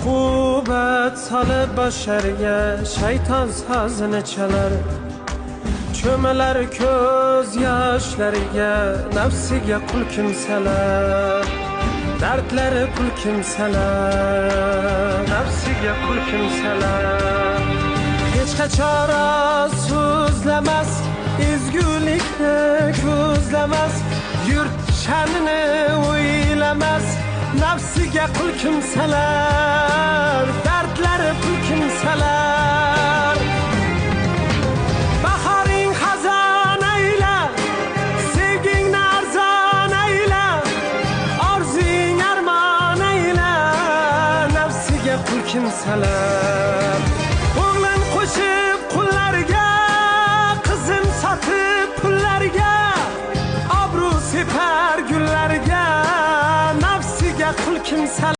uqubat solib bashariga shayton sozini chalar. Cho'milar ko'z yoshlariga nafsiga qul kimsalar. Dardlari qul kimsalar, nafsiga qul kimsalar. Hech qachon so'zlamas, ezgulikni ko'zlamas, yurt sha'nini o'ylamas, nafsiga qul kimsalar, dardlari qul kimsalar. Bahoring xazon ayla, sevgingni arzon ayla, orzung armon ayla, nafsiga qul kimsalar. O'g'lin qo'shib qullarga, qizim sotib pullarga, obro' separ gullarga, nafsiga qul kimsalar.